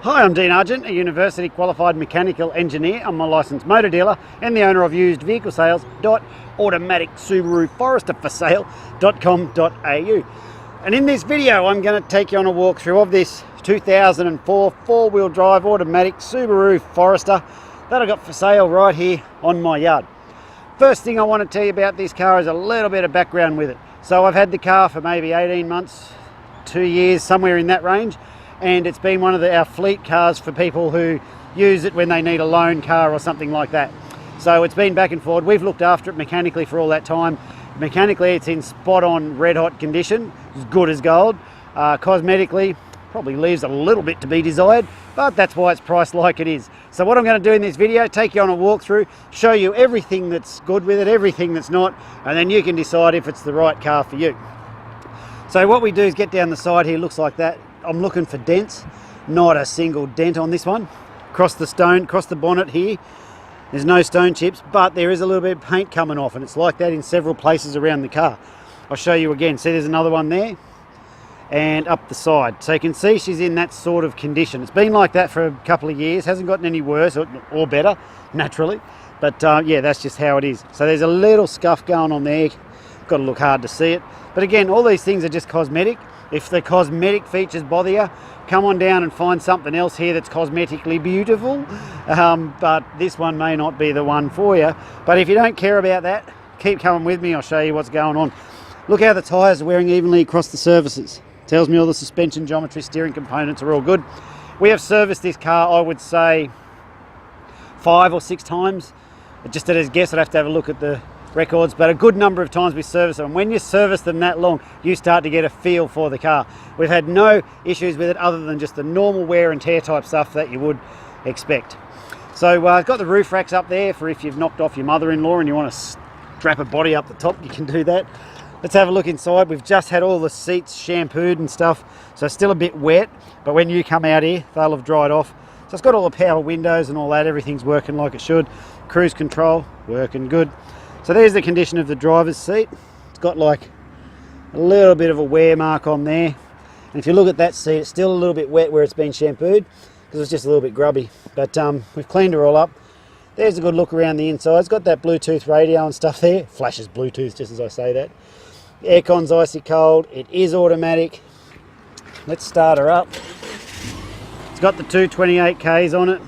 Hi, I'm Dean Argent, a university qualified mechanical engineer. I'm a licensed motor dealer and the owner of usedvehiclesales.automaticsubaruforesterforsale.com.au. And in this video, I'm going to take you on a walkthrough of this 2004 four-wheel drive automatic Subaru Forester that I got for sale right here on my yard. First thing I want to tell you about this car is a little bit of background with it. So I've had the car for maybe 18 months, 2 years, somewhere in that range. And it's been one of our fleet cars for people who use it when they need a loan car or something like that. So it's been back and forward. We've looked after it mechanically for all that time. Mechanically, it's in spot on red hot condition, as good as gold. Cosmetically, probably leaves a little bit to be desired, but that's why it's priced like it is. So what I'm going to do in this video, take you on a walkthrough, show you everything that's good with it, everything that's not, and then you can decide if it's the right car for you. So what we do is get down the side here, looks like that. I'm looking for dents, not a single dent on this one. Across the bonnet here, there's no stone chips, but there is a little bit of paint coming off, and it's like that in several places around the car. I'll show you again. See, there's another one there, and up the side. So you can see she's in that sort of condition. It's been like that for a couple of years, hasn't gotten any worse or better, naturally. But yeah, that's just how it is. So there's a little scuff going on there. Got to look hard to see it. But again, all these things are just cosmetic. If the cosmetic features bother you, come on down and find something else here that's cosmetically beautiful. But this one may not be the one for you. But if you don't care about that, keep coming with me. I'll show you what's going on. Look how the tyres are wearing evenly across the surfaces. Tells me all the suspension geometry, steering components are all good. We have serviced this car, I would say, 5 or 6 times. Just at a guess, I'd have to have a look at the records, but a good number of times we service them. When you service them that long, you start to get a feel for the car. We've had no issues with it other than just the normal wear and tear type stuff that you would expect. So I've got the roof racks up there for if you've knocked off your mother-in-law and you want to strap a body up the top, you can do that. Let's have a look inside. We've just had all the seats shampooed and stuff, so it's still a bit wet, but when you come out here, they'll have dried off. So it's got all the power windows and all that. Everything's working like it should. Cruise control, working good. So there's the condition of the driver's seat. It's got like a little bit of a wear mark on there. And if you look at that seat, it's still a little bit wet where it's been shampooed because it's just a little bit grubby. But we've cleaned her all up. There's a good look around the inside. It's got that Bluetooth radio and stuff there. Flashes Bluetooth just as I say that. Aircon's icy cold. It is automatic. Let's start her up. It's got the 228Ks on it.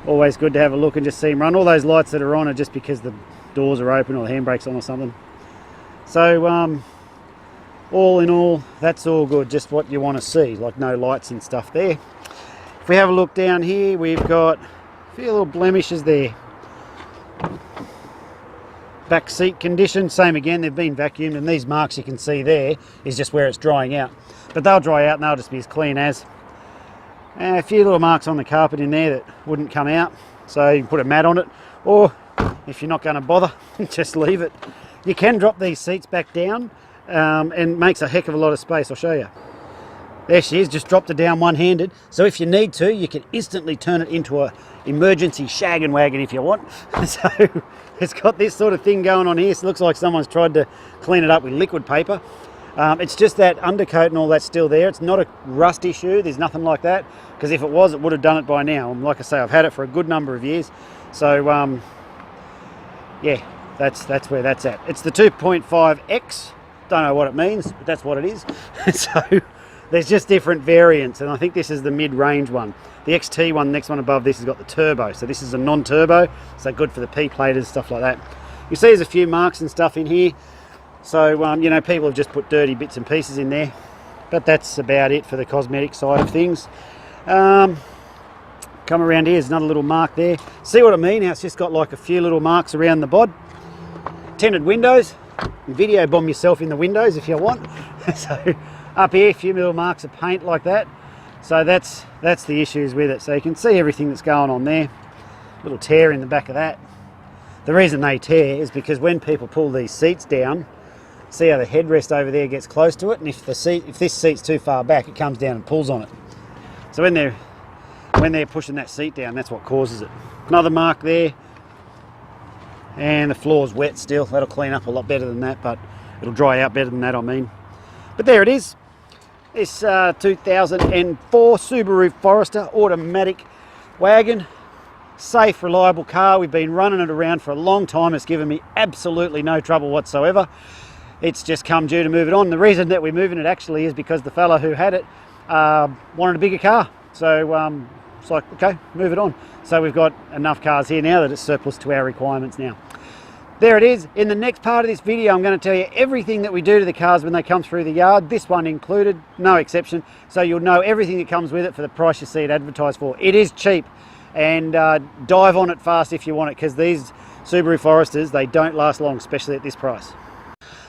Always good to have a look and just see them run. All those lights that are on are just because the doors are open or the handbrake's on or something. So all in all, that's all good, just what you want to see, like no lights and stuff there. If we have a look down here, we've got a few little blemishes there. Back seat condition, same again, they've been vacuumed, and these marks you can see there is just where it's drying out. But they'll dry out and they'll just be as clean as. A few little marks on the carpet in there that wouldn't come out, so you can put a mat on it, or if you're not going to bother, just leave it. You can drop these seats back down and makes a heck of a lot of space. I'll show you. There she is, just dropped it down one-handed. So if you need to, you can instantly turn it into an emergency shaggin' wagon if you want. So it's got this sort of thing going on here. So it looks like someone's tried to clean it up with liquid paper. It's just that undercoat and all that's still there. It's not a rust issue. There's nothing like that. Because if it was, it would have done it by now. And like I say, I've had it for a good number of years. So yeah, that's where that's at. It's the 2.5X. Don't know what it means, but that's what it is. So there's just different variants, and I think this is the mid-range one. The XT one, the next one above this, has got the turbo. So this is a non-turbo, so good for the P-platers, stuff like that. You see there's a few marks and stuff in here. So, you know, people have just put dirty bits and pieces in there. But that's about it for the cosmetic side of things. Come around here, there's another little mark there. See what I mean? How it's just got like a few little marks around the bod. Tinted windows. Video bomb yourself in the windows if you want. So up here, a few little marks of paint like that. So that's the issues with it. So you can see everything that's going on there. Little tear in the back of that. The reason they tear is because when people pull these seats down, see how the headrest over there gets close to it, and if this seat's too far back, it comes down and pulls on it. So when they're pushing that seat down, that's what causes it. Another mark there, and the floor's wet still. That'll clean up a lot better than that, but it'll dry out better than that, I mean. But there it is. This 2004 Subaru Forester automatic wagon. Safe, reliable car. We've been running it around for a long time. It's given me absolutely no trouble whatsoever. It's just come due to move it on. The reason that we're moving it actually is because the fella who had it wanted a bigger car. So it's like, okay, move it on. So we've got enough cars here now that it's surplus to our requirements now. There it is. In the next part of this video, I'm going to tell you everything that we do to the cars when they come through the yard, this one included, no exception. So you'll know everything that comes with it for the price you see it advertised for. It is cheap, and dive on it fast if you want it, because these Subaru Foresters, they don't last long, especially at this price.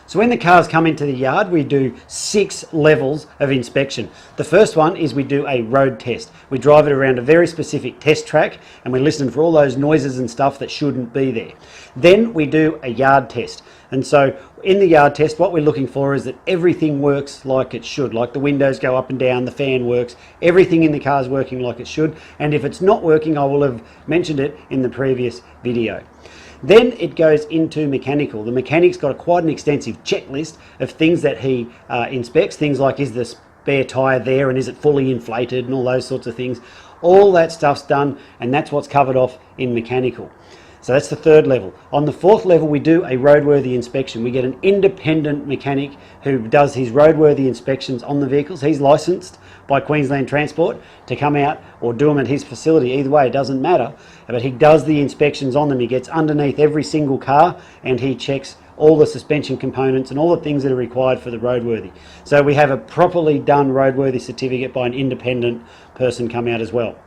So when the cars come into the yard, we do 6 levels of inspection. The first one is we do a road test. We drive it around a very specific test track and we listen for all those noises and stuff that shouldn't be there. Then we do a yard test. And so in the yard test, what we're looking for is that everything works like it should, like the windows go up and down, the fan works, everything in the car is working like it should. And if it's not working, I will have mentioned it in the previous video. Then it goes into mechanical. The mechanic's got quite an extensive checklist of things that he inspects, things like is the spare tyre there and is it fully inflated and all those sorts of things. All that stuff's done, and that's what's covered off in mechanical. So that's the third level. On the fourth level, we do a roadworthy inspection. We get an independent mechanic who does his roadworthy inspections on the vehicles. He's licensed by Queensland Transport to come out or do them at his facility. Either way, it doesn't matter. But he does the inspections on them. He gets underneath every single car and he checks all the suspension components and all the things that are required for the roadworthy. So we have a properly done roadworthy certificate by an independent person come out as well.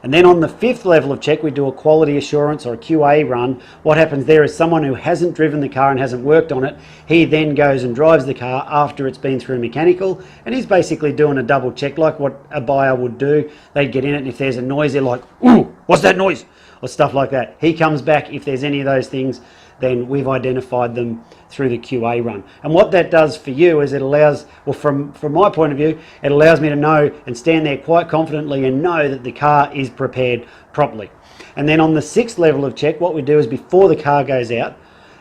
And then on the 5th level of check, we do a quality assurance or a QA run. What happens there is someone who hasn't driven the car and hasn't worked on it, he then goes and drives the car after it's been through mechanical, and he's basically doing a double check like what a buyer would do. They'd get in it, and if there's a noise, they're like, ooh, what's that noise? Or stuff like that. He comes back, if there's any of those things, then we've identified them through the QA run. And what that does for you is it allows, well, from my point of view, it allows me to know and stand there quite confidently and know that the car is prepared properly. And then on the 6th level of check, what we do is before the car goes out,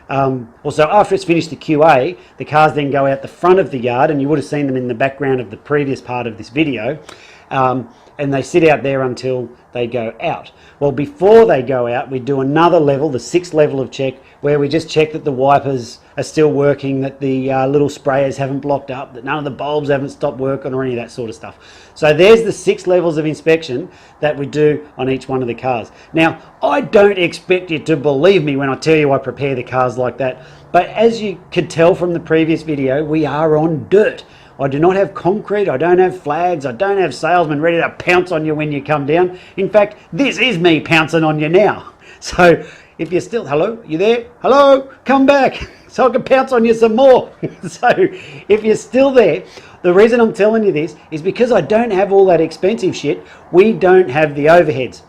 also after it's finished the QA, the cars then go out the front of the yard, and you would have seen them in the background of the previous part of this video, and they sit out there until they go out. Well, before they go out, we do another level, the 6th level of check, where we just check that the wipers are still working, that the little sprayers haven't blocked up, that none of the bulbs haven't stopped working or any of that sort of stuff. So there's the 6 levels of inspection that we do on each one of the cars. Now, I don't expect you to believe me when I tell you I prepare the cars like that, but as you could tell from the previous video, we are on dirt. I do not have concrete, I don't have flags, I don't have salesmen ready to pounce on you when you come down. In fact, this is me pouncing on you now. So if you're still, hello, you there? Hello, come back so I can pounce on you some more. So if you're still there, the reason I'm telling you this is because I don't have all that expensive shit. We don't have the overheads,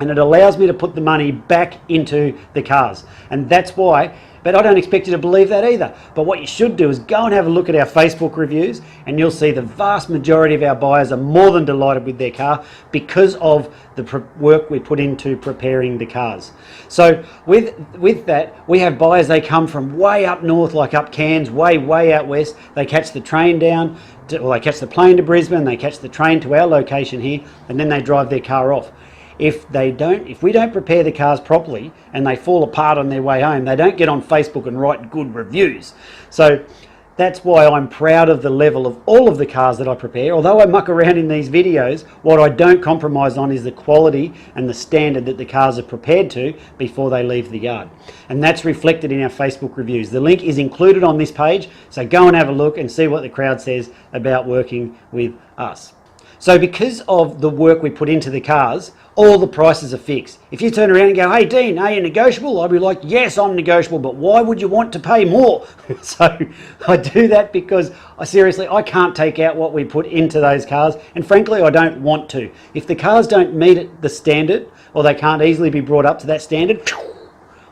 and it allows me to put the money back into the cars. And that's why, but I don't expect you to believe that either. But what you should do is go and have a look at our Facebook reviews, and you'll see the vast majority of our buyers are more than delighted with their car because of the work we put into preparing the cars. So with that, we have buyers, they come from way up north, like up Cairns, way out west. They catch the train down, they catch the plane to Brisbane, they catch the train to our location here, and then they drive their car off. If we don't prepare the cars properly and they fall apart on their way home, they don't get on Facebook and write good reviews. So that's why I'm proud of the level of all of the cars that I prepare. Although I muck around in these videos, what I don't compromise on is the quality and the standard that the cars are prepared to before they leave the yard. And that's reflected in our Facebook reviews. The link is included on this page, so go and have a look and see what the crowd says about working with us. So because of the work we put into the cars, all the prices are fixed. If you turn around and go, hey Dean, are you negotiable? I'll be like, yes, I'm negotiable, but why would you want to pay more? So I do that because I can't take out what we put into those cars, and frankly, I don't want to. If the cars don't meet the standard, or they can't easily be brought up to that standard,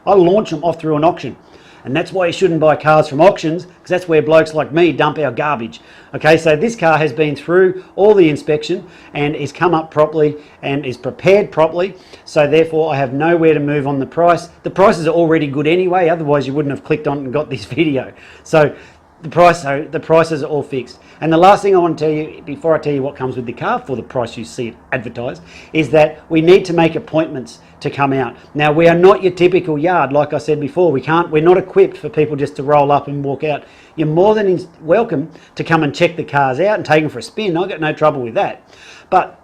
I launch them off through an auction. And that's why you shouldn't buy cars from auctions, because that's where blokes like me dump our garbage. Okay, so this car has been through all the inspection and is come up properly and is prepared properly. So therefore I have nowhere to move on the price. The prices are already good anyway, otherwise you wouldn't have clicked on and got this video. So the prices are all fixed. And the last thing I want to tell you before I tell you what comes with the car for the price you see it advertised is that we need to make appointments to come out. Now, we are not your typical yard. Like I said before, we're not equipped for people just to roll up and walk out. You're more than welcome to come and check the cars out and take them for a spin. I've got no trouble with that. But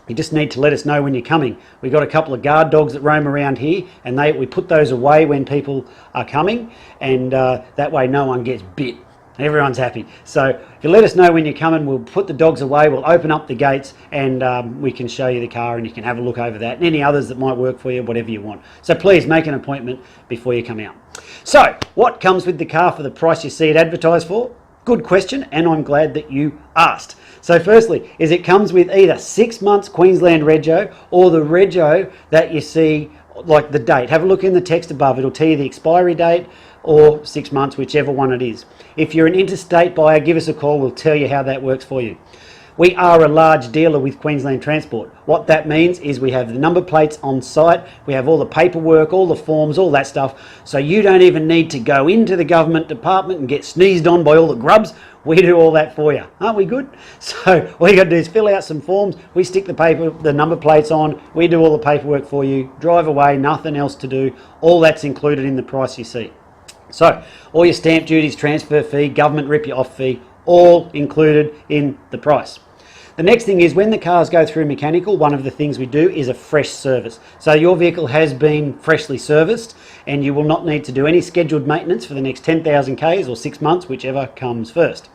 you just need to let us know when you're coming. We've got a couple of guard dogs that roam around here, and we put those away when people are coming, and that way no one gets bit. Everyone's happy. So if you let us know when you're coming, we'll put the dogs away, we'll open up the gates, and we can show you the car and you can have a look over that and any others that might work for you, whatever you want. So please make an appointment before you come out. So what comes with the car for the price you see it advertised for? Good question, and I'm glad that you asked. So firstly, it comes with either 6 months Queensland rego or the rego that you see, like the date. Have a look in the text above, it'll tell you the expiry date or 6 months, whichever one it is. If you're an interstate buyer, give us a call, we'll tell you how that works for you. We are a large dealer with Queensland Transport. What that means is we have the number plates on site, we have all the paperwork, all the forms, all that stuff, so you don't even need to go into the government department and get sneezed on by all the grubs. We do all that for you. Aren't we good? So all you got to do is fill out some forms, we stick the number plates on, we do all the paperwork for you, drive away, nothing else to do. All that's included in the price you see. So all your stamp duties, transfer fee, government rip you off fee, all included in the price. The next thing is when the cars go through mechanical, one of the things we do is a fresh service. So your vehicle has been freshly serviced and you will not need to do any scheduled maintenance for the next 10,000 Ks or 6 months, whichever comes first.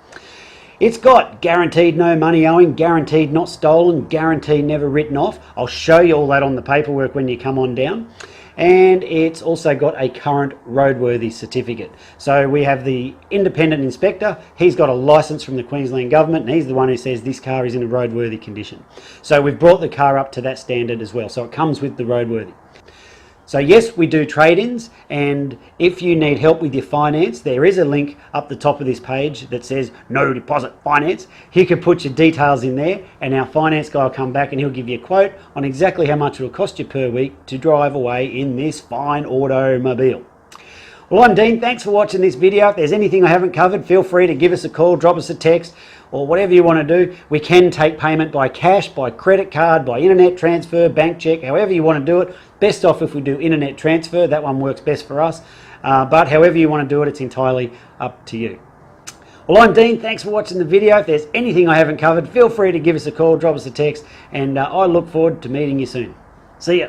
It's got guaranteed no money owing, guaranteed not stolen, guaranteed never written off. I'll show you all that on the paperwork when you come on down. And it's also got a current roadworthy certificate. So we have the independent inspector, he's got a license from the Queensland government and he's the one who says this car is in a roadworthy condition. So we've brought the car up to that standard as well, so it comes with the roadworthy. So yes, we do trade-ins, and if you need help with your finance, there is a link up the top of this page that says no deposit finance. You can put your details in there and our finance guy will come back and he'll give you a quote on exactly how much it will cost you per week to drive away in this fine automobile. Well, I'm Dean, thanks for watching this video. If there's anything I haven't covered, feel free to give us a call, drop us a text, or whatever you want to do. We can take payment by cash, by credit card, by internet transfer, bank check, however you want to do it. Best off if we do internet transfer, that one works best for us. But however you want to do it, it's entirely up to you. Well, I'm Dean, thanks for watching the video. If there's anything I haven't covered, feel free to give us a call, drop us a text, and I look forward to meeting you soon. See ya.